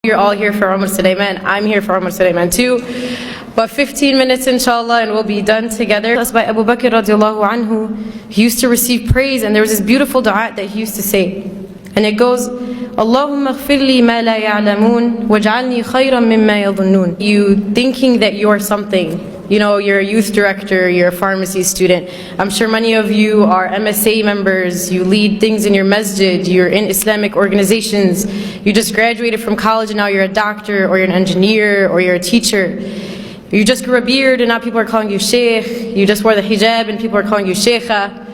You're all here for Umrah Sulaiman. I'm here for Umrah Sulaiman too. But 15 minutes inshallah and we'll be done together. That's by Abu Bakr radiallahu anhu. He used to receive praise and there was this beautiful dua that he used to say. And it goes, Allahumma ghfir li ma la ya'lamoon waj'alni khayran mimma yadhunnun. You thinking that you're something. You know, you're a youth director, you're a pharmacy student. I'm sure many of you are MSA members, you lead things in your masjid, you're in Islamic organizations, you just graduated from college and now you're a doctor, or you're an engineer, or you're a teacher. You just grew a beard and now people are calling you sheikh. You just wore the hijab and people are calling you sheikha.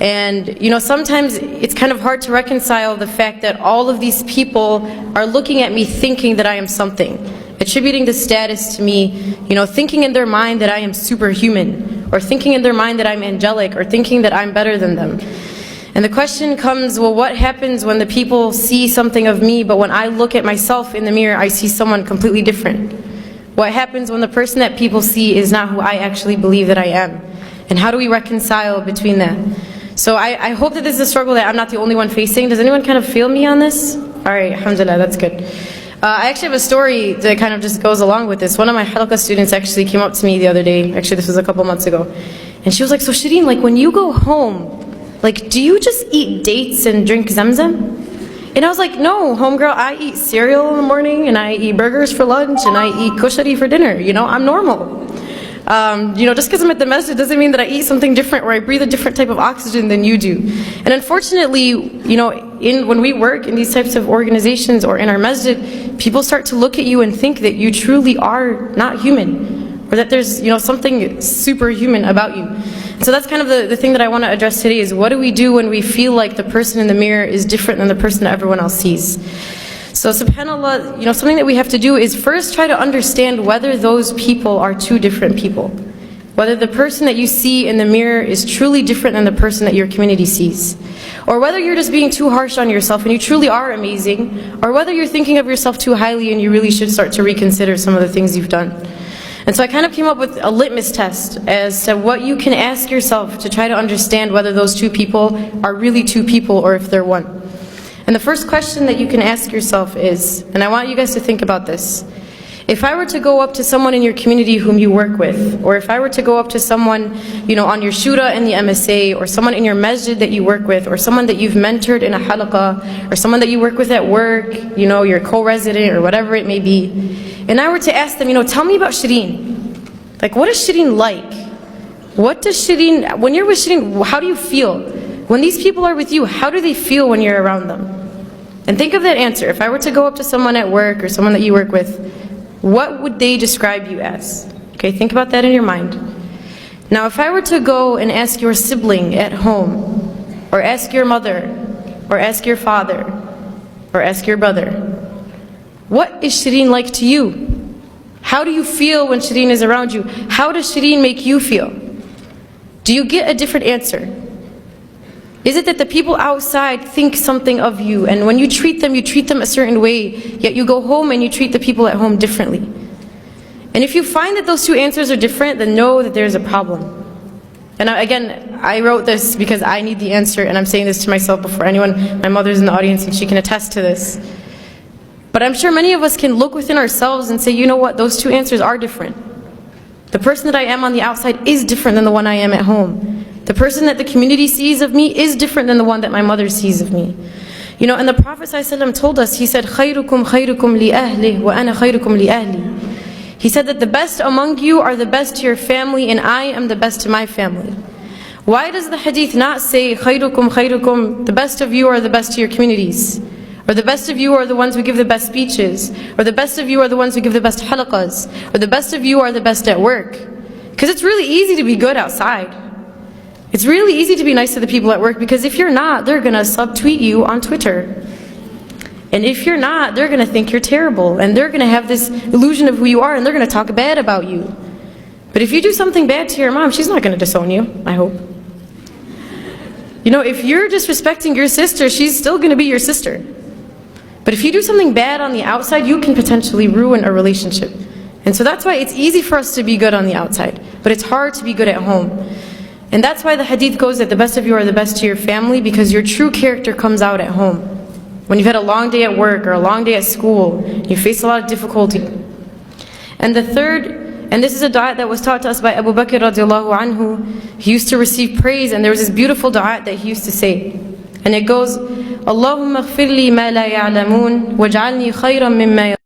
And you know, sometimes it's kind of hard to reconcile the fact that all of these people are looking at me thinking that I am something, attributing the status to me, you know, thinking in their mind that I am superhuman, or thinking in their mind that I'm angelic, or thinking that I'm better than them. And the question comes, well, what happens when the people see something of me, but when I look at myself in the mirror, I see someone completely different? What happens when the person that people see is not who I actually believe that I am? And how do we reconcile between that? So I hope that this is a struggle that I'm not the only one facing. Does anyone kind of feel me on this? Alright, alhamdulillah, that's good. I actually have a story that kind of just goes along with this. One of my halqa students actually came up to me the other day, actually this was a couple months ago, and she was like, so Shireen, like when you go home, like do you just eat dates and drink Zamzam? And I was like, no, homegirl, I eat cereal in the morning, and I eat burgers for lunch, and I eat kushari for dinner, you know, I'm normal. You know, just because I'm at the masjid doesn't mean that I eat something different or I breathe a different type of oxygen than you do. And unfortunately, you know, when we work in these types of organizations or in our masjid, people start to look at you and think that you truly are not human, or that there's, you know, something superhuman about you. So that's kind of the thing that I want to address today is, what do we do when we feel like the person in the mirror is different than the person that everyone else sees? So subhanAllah, you know, something that we have to do is first try to understand whether those people are two different people. Whether the person that you see in the mirror is truly different than the person that your community sees. Or whether you're just being too harsh on yourself and you truly are amazing. Or whether you're thinking of yourself too highly and you really should start to reconsider some of the things you've done. And so I kind of came up with a litmus test as to what you can ask yourself to try to understand whether those two people are really two people or if they're one. And the first question that you can ask yourself is, and I want you guys to think about this, if I were to go up to someone in your community whom you work with, or if I were to go up to someone, you know, on your shura in the MSA, or someone in your masjid that you work with, or someone that you've mentored in a halaqah, or someone that you work with at work, you know, your co-resident, or whatever it may be, and I were to ask them, you know, tell me about Shireen. Like, what is Shireen like? What does Shireen, when you're with Shireen, how do you feel? When these people are with you, how do they feel when you're around them? And think of that answer. If I were to go up to someone at work or someone that you work with, what would they describe you as? Okay, think about that in your mind. Now if I were to go and ask your sibling at home, or ask your mother, or ask your father, or ask your brother, what is Shireen like to you? How do you feel when Shireen is around you? How does Shireen make you feel? Do you get a different answer? Is it that the people outside think something of you, and when you treat them a certain way, yet you go home and you treat the people at home differently? And if you find that those two answers are different, then know that there's a problem. And again, I wrote this because I need the answer, and I'm saying this to myself before anyone. My mother's in the audience and she can attest to this. But I'm sure many of us can look within ourselves and say, you know what, those two answers are different. The person that I am on the outside is different than the one I am at home. The person that the community sees of me is different than the one that my mother sees of me. You know, and the Prophet ﷺ told us, he said, خَيْرُكُمْ خَيْرُكُمْ لِأَهْلِهِ وَأَنَا خَيْرُكُمْ لِأَهْلِي. He said that the best among you are the best to your family, and I am the best to my family. Why does the hadith not say, خَيْرُكُمْ خَيْرُكُمْ, the best of you are the best to your communities? Or the best of you are the ones who give the best speeches? Or the best of you are the ones who give the best halaqas? Or the best of you are the best at work? Because it's really easy to be good outside. It's really easy to be nice to the people at work, because if you're not, they're going to subtweet you on Twitter. And if you're not, they're going to think you're terrible, and they're going to have this illusion of who you are, and they're going to talk bad about you. But if you do something bad to your mom, she's not going to disown you, I hope. You know, if you're disrespecting your sister, she's still going to be your sister. But if you do something bad on the outside, you can potentially ruin a relationship. And so that's why it's easy for us to be good on the outside, but it's hard to be good at home. And that's why the hadith goes that the best of you are the best to your family, because your true character comes out at home. when you've had a long day at work or a long day at school, you face a lot of difficulty. And the third, and this is a dua that was taught to us by Abu Bakr radiallahu anhu. He used to receive praise, and there was this beautiful dua that he used to say. And it goes, Allahumma ghfir li ma la ya'lamun waj'alni khayran mimma